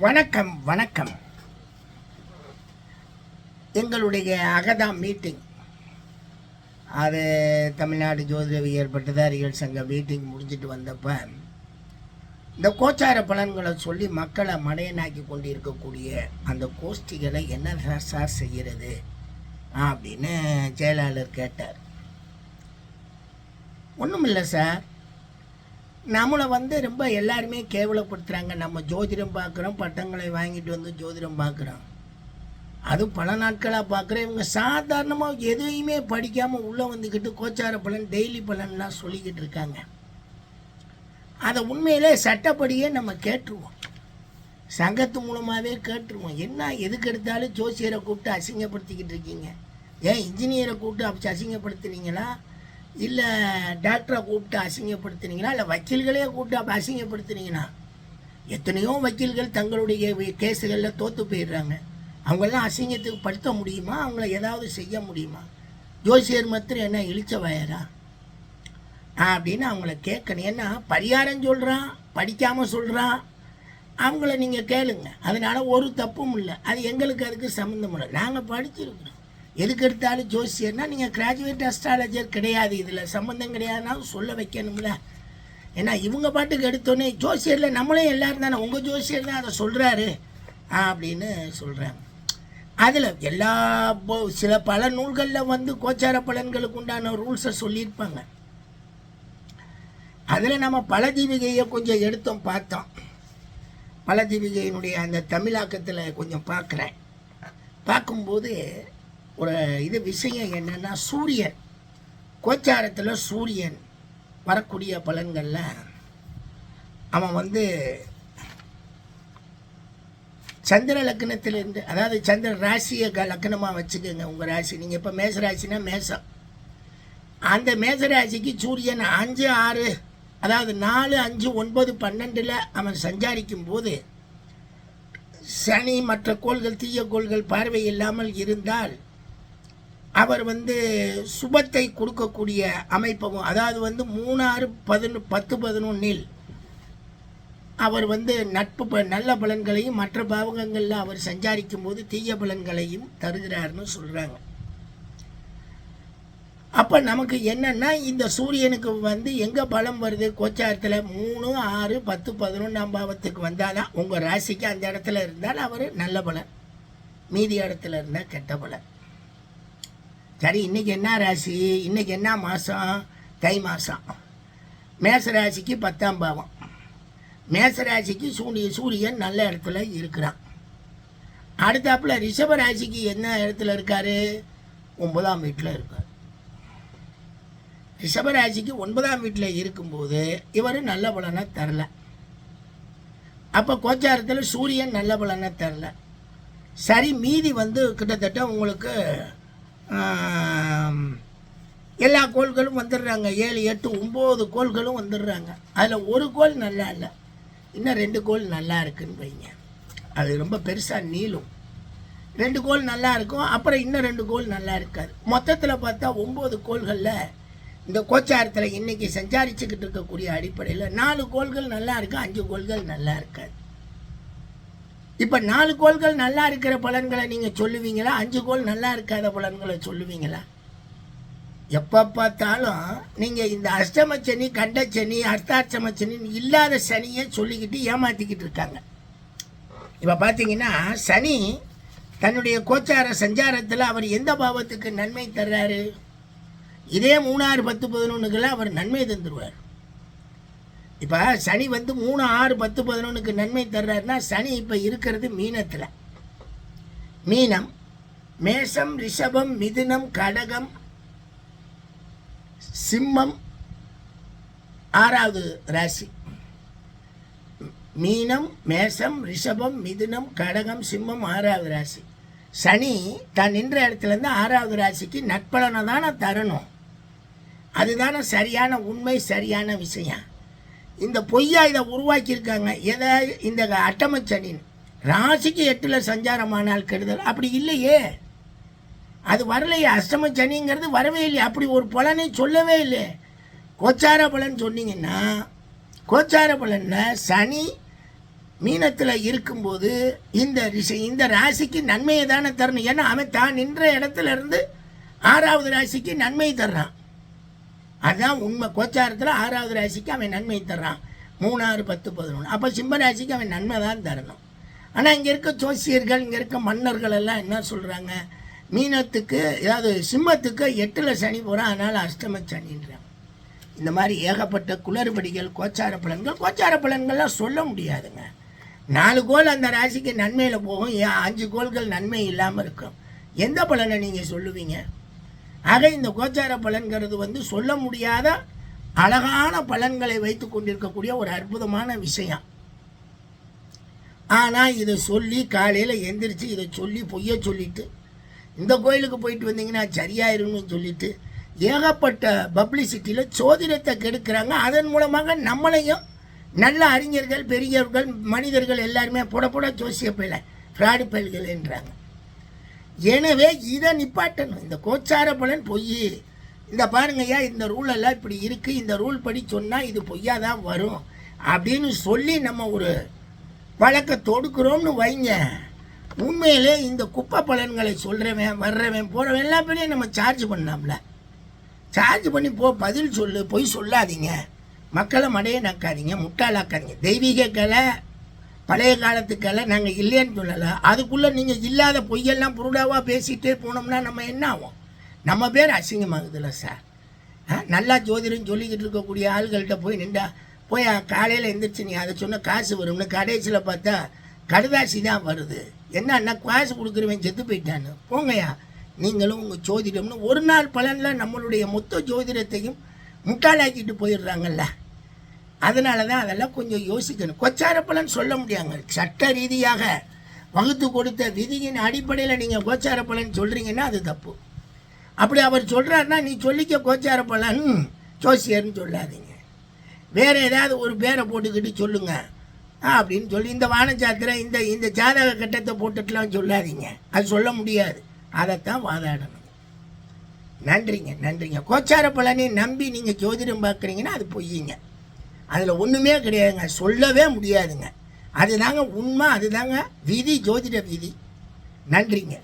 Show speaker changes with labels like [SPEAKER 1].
[SPEAKER 1] வணக்கம் வணக்கம். எங்களுடைய அகதா மீட்டிங், அது தமிழ்நாடு ஜோதிடவியல் பட்டதாரிகள் சங்க மீட்டிங் முடிஞ்சிட்டு வந்தப்போ இந்த கோச்சார பலன்களை சொல்லி மக்களை மடையனாக்கி கொண்டு இருக்கக்கூடிய அந்த கோஷ்டிகளை என்ன சார் செய்கிறது அப்படின்னு செயலாளர் கேட்டார். ஒன்றும் இல்லை சார், நம்மளை ரொம்ப எல்லாருமே கேவலப்படுத்துகிறாங்க. நம்ம ஜோதிடம் பார்க்குறோம், பட்டங்களை வாங்கிட்டு வந்து ஜோதிடம் பார்க்குறோம், அது பல நாட்களாக பார்க்குறேன். இவங்க சாதாரணமாக எதையுமே படிக்காமல் உள்ளே வந்துக்கிட்டு கோச்சார பலன் டெய்லி பலன்லாம் சொல்லிக்கிட்டு இருக்காங்க. அதை உண்மையிலே சட்டப்படியே நம்ம கேட்டுருவோம், சங்கத்து மூலமாகவே கேட்டுருவோம். என்ன எதுக்கு எடுத்தாலும் ஜோசியரை கூப்பிட்டு அசிங்கப்படுத்திக்கிட்டு இருக்கீங்க? ஏன் இன்ஜினியரை கூப்பிட்டு அசிங்கப்படுத்துனீங்களா, இல்லை டாக்டரை கூப்பிட்டு அசிங்கப்படுத்துனீங்களா, இல்லை வக்கீல்களே கூப்பிட்டு அப்போ அசிங்கப்படுத்துனீங்கன்னா? எத்தனையோ வக்கீல்கள் தங்களுடைய கேஸுகளில் தோற்று போயிடுறாங்க. அவங்கெல்லாம் அசிங்கத்துக்கு படுத்த முடியுமா? அவங்கள ஏதாவது செய்ய முடியுமா? ஜோசியர் மாத்திரம் என்ன இழிச்ச வயரா அப்படின்னு அவங்கள கேட்கணும். ஏன்னா பரிகாரம் சொல்கிறான், படிக்காமல் சொல்கிறான், அவங்கள நீங்கள் கேளுங்க. அதனால் ஒரு தப்பும் இல்லை. அது எங்களுக்கு அதுக்கு சம்மந்தம் இல்லை. நாங்கள் படிச்சிருக்கிறோம். எதுக்கு எடுத்தாலும் ஜோசியர்னா நீங்கள் கிராஜுவேட் அஸ்ட்ராலஜர் கிடையாது, இதில் சம்மந்தம் கிடையாதுனாலும் சொல்ல வைக்கணும்ல. ஏன்னா இவங்க பாட்டுக்கு எடுத்தோன்னே ஜோசியரில் நம்மளே எல்லோரும் தானே, உங்கள் ஜோசியர் தான் அதை சொல்கிறாரு அப்படின்னு சொல்கிறாங்க. அதில் எல்லா சில பல நூல்களில் கோச்சார பலன்களுக்கு உண்டான ரூல்ஸை சொல்லியிருப்பாங்க. அதில் நம்ம பலதீபிகையை கொஞ்சம் எடுத்தோம் பார்த்தோம். பலதீபிகையினுடைய அந்த தமிழாக்கத்தில் கொஞ்சம் பார்க்குறேன். பார்க்கும்போது ஒரு விஷயம் என்னென்னா, சூரியன் கோச்சாரத்தில் சூரியன் வரக்கூடிய பலன்களில் அவன் சந்திர லக்னத்திலேருந்து, அதாவது சந்திர ராசியை லக்னமாக வச்சுக்கோங்க. உங்கள் ராசி நீங்கள் இப்போ மேச ராசினா மேசம், அந்த மேச ராசிக்கு சூரியன் 5, 6, அதாவது 4, 5, 9, 12 அவன் சஞ்சாரிக்கும் போது சனி மற்ற கோள்கள் தீய கோள்கள் பார்வை இல்லாமல் இருந்தால் அவர் சுபத்தை கொடுக்கக்கூடிய அமைப்பவும், அதாவது 3, 6, 10, 11 அவர் நட்பு நல்ல பலன்களையும் மற்ற பாவகங்களில் அவர் சஞ்சாரிக்கும் போது தீய பலன்களையும் தருகிறார்னு சொல்கிறாங்க. அப்போ நமக்கு என்னென்னா, இந்த சூரியனுக்கு எங்கே பலம் வருது கோச்சாரத்தில் 3, 6, 10, 11 பாவத்துக்கு வந்தால் தான் உங்கள் ராசிக்கு அந்த இடத்துல இருந்தால் அவர் நல்ல பலன், மீதி இடத்துல இருந்தால் கெட்ட பலன். சரி, இன்றைக்கி என்ன ராசி, இன்றைக்கி என்ன மாதம்? தை மாதம். மேசராசிக்கு 10ஆம் பாவம். மேசராசிக்கு சூரியன் நல்ல இடத்துல இருக்கிறான். அடுத்தாப்புல ரிஷபராசிக்கு என்ன இடத்துல இருக்கார்? 9ஆம் வீட்டில் இருக்கார். ரிஷபராசிக்கு 9ஆம் வீட்டில் இருக்கும்போது இவர் நல்ல பலனை தரல. அப்போ கோச்சாரத்தில் சூரியன் நல்ல பலனை தரல. சரி, மீதி கிட்டத்தட்ட உங்களுக்கு எல்லா கோள்களும் வந்துடுறாங்க. 7, 8, 9 கோள்களும் வந்துடுறாங்க. அதில் ஒரு கோள் நல்லா இல்லை, இன்னும் 2 கோள் நல்லா இருக்குன்னு வைங்க. அது ரொம்ப பெருசாக நீளும். 2 கோள் நல்லா இருக்கும், அப்புறம் இன்னும் 2 கோள் நல்லா இருக்காது. மொத்தத்தில் பார்த்தா 9 கோள்களில் இந்த கோச்சாரத்தில் இன்றைக்கி சஞ்சாரிச்சுக்கிட்டு இருக்கக்கூடிய அடிப்படையில் 4 கோள்கள் நல்லா இருக்குது, 5 கோள்கள் நல்லா இருக்காது. இப்போ 4 கோள்கள் நல்லா இருக்கிற பலன்களை நீங்கள் சொல்லுவீங்களா, 5 கோள் நல்லா இருக்காத பலன்களை சொல்லுவீங்களா? எப்போ பார்த்தாலும் நீங்கள் இந்த அஷ்டமச்சனி, கண்டச்சனி, அர்த்தாஷ்டமச்சனி இல்லாத சனியை சொல்லிக்கிட்டு ஏமாற்றிக்கிட்டு இருக்காங்க. இப்போ பார்த்தீங்கன்னா, சனி தன்னுடைய கோச்சார சஞ்சாரத்தில் அவர் எந்த பாவத்துக்கு நன்மை தர்றாரு? இதே 3, 6, 10, 11 அவர் நன்மை தந்துடுவார். இப்போ சனி 3, 6, 10, 11 நன்மை தர்றாருன்னா, சனி இப்போ இருக்கிறது மீனத்தில். மீனம், மேஷம், ரிஷபம், மிதுனம், கடகம், சிம்மம் 6வது ராசி. மீனம், மேஷம், ரிஷபம், மிதுனம், கடகம், சிம்மம் 6வது ராசி. சனி தான் நின்ற இடத்துலேருந்து 6வது ராசிக்கு நட்பலனை தானே தரணும். அதுதானே சரியான உண்மை, சரியான விஷயம். இந்த பொய்யா இதை உருவாக்கியிருக்காங்க. எதை? இந்த அட்டமச்சனின் ராசிக்கு 8ல் சஞ்சாரமானால் கெடுதல். அப்படி இல்லையே, அது வரலையே. அஷ்டம சனிங்கிறது வரவே இல்லை. அப்படி ஒரு பலனை சொல்லவே இல்லை. கோச்சார பலன் சொன்னீங்கன்னா, கோச்சார பலனில் சனி மீனத்தில் இருக்கும்போது இந்த ராசிக்கு நன்மையை தானே தரணும். ஏன்னா அவன் தான் நின்ற இடத்துல இருந்து 6வது ராசிக்கு நன்மை தர்றான். அதுதான் உண்மை. கோச்சாரத்தில் 6வது ராசிக்கு அவன் நன்மை தர்றான். 3, 6, 10, 11. அப்போ சிம்ம ராசிக்கு அவன் நன்மை தான் தரணும். ஆனால் இங்கே இருக்க ஜோசியர்கள், இங்கே இருக்க மன்னர்கள் எல்லாம் என்ன சொல்கிறாங்க, மீனத்துக்கு அதாவது சிம்மத்துக்கு 8ல் சனி போகிறான், அதனால் அஷ்டம சனின்றாங்க. இந்த மாதிரி ஏகப்பட்ட குளறுபடிகள் கோச்சார பலன்கள்லாம் சொல்ல முடியாதுங்க. 4 கோள் அந்த ராசிக்கு நன்மையில் போகும், 5 கோள்கள் நன்மை இல்லாமல் இருக்கும். எந்த பலனை நீங்கள் சொல்லுவீங்க? ஆக இந்த கோச்சார பலன்கிறது சொல்ல முடியாத அழகான பலன்களை வைத்து கொண்டிருக்கக்கூடிய ஒரு அற்புதமான விஷயம். ஆனால் இதை சொல்லி காலையில் எந்திரிச்சு இதை சொல்லி பொய்ய சொல்லிட்டு இந்த கோயிலுக்கு போயிட்டு வந்தீங்கன்னா சரியாயிரும்னு சொல்லிட்டு ஏகப்பட்ட பப்ளிசிட்டியில் சோதிடத்தை கெடுக்கிறாங்க. அதன் மூலமாக நம்மளையும் நல்ல அறிஞர்கள், பெரியவர்கள், மனிதர்கள் எல்லாருமே புட ஜோசிய பயில ஃப்ராடு பயில்கள் என்றாங்க. எனவே இதை நிப்பாட்டணும். இந்த கோச்சார பலன் பொய். இந்த பாருங்கய்யா, இந்த ரூல் எல்லாம் இப்படி இருக்குது, இந்த ரூல் படி சொன்னால் இது பொய்யா தான் வரும் அப்படின்னு சொல்லி நம்ம ஒரு வழக்கை தொடுக்கிறோம்னு வைங்க. உண்மையிலே இந்த குப்பை பலன்களை சொல்கிறவன், வர்றவன், போகிறவன் எல்லா பேரையும் நம்ம சார்ஜ் பண்ணலாம்ல. சார்ஜ் பண்ணி பதில் சொல்லு, பொய் சொல்லாதீங்க, மக்களை மடையை நக்காதீங்க, முட்டாளாக்காதீங்க. தெய்வீக கலை, பழைய காலத்து கலை நாங்கள் இல்லைன்னு சொல்லலை. அதுக்குள்ளே நீங்கள் இல்லாத பொய்யெல்லாம் புருடாவாக பேசிகிட்டே போனோம்னா நம்ம என்ன ஆகும்? நம்ம பேர் அசிங்கமாகுதுல்ல சார். நல்லா ஜோதிடம் சொல்லிக்கிட்டு இருக்கக்கூடிய ஆள்கள்கிட்ட போய் நின்றா போய் காலையில் எந்திரிச்சு நீ அதை சொன்ன காசு வரும்னு கடைசியில் பார்த்தா கடுதாசி தான் வருது. என்னன்னா காசு கொடுக்குறவன் செத்து போயிட்டான்னு. போங்கய்யா, நீங்களும் உங்கள் ஜோதிடம்னு ஒரு நாள் பலனில் நம்மளுடைய மொத்த ஜோதிடத்தையும் முட்டாளாக்கிட்டு போயிடுறாங்கல்ல. அதனால தான் அதெல்லாம் கொஞ்சம் யோசிக்கணும். கோச்சார பலன் சொல்ல முடியாங்க. சட்ட ரீதியாக வகுத்து கொடுத்த விதியின் அடிப்படையில் நீங்கள் கோச்சார பலன் சொல்கிறீங்கன்னா அது தப்பு. அப்படி அவர் சொல்கிறாருன்னா நீ சொல்லிக்க கோச்சார பலன் ஜோசியர்னு சொல்லாதீங்க. வேறு ஏதாவது ஒரு பேரை போட்டுக்கிட்டு சொல்லுங்க அப்படின்னு சொல்லி இந்த வானச்சாத்திரம் இந்த ஜாதக கட்டத்தை போட்டுட்டுலாம் சொல்லாதீங்க. அது சொல்ல முடியாது. அதைத்தான் வாதாடணும். நன்றிங்க. கோச்சார பலனை நம்பி நீங்கள் ஜோதிடம் பார்க்குறீங்கன்னா அது பொய்யுங்க. அதில் ஒன்றுமே கிடையாதுங்க, சொல்லவே முடியாதுங்க. அதுதாங்க உண்மை, அதுதாங்க விதி, ஜோதிட விதி. நன்றிங்க.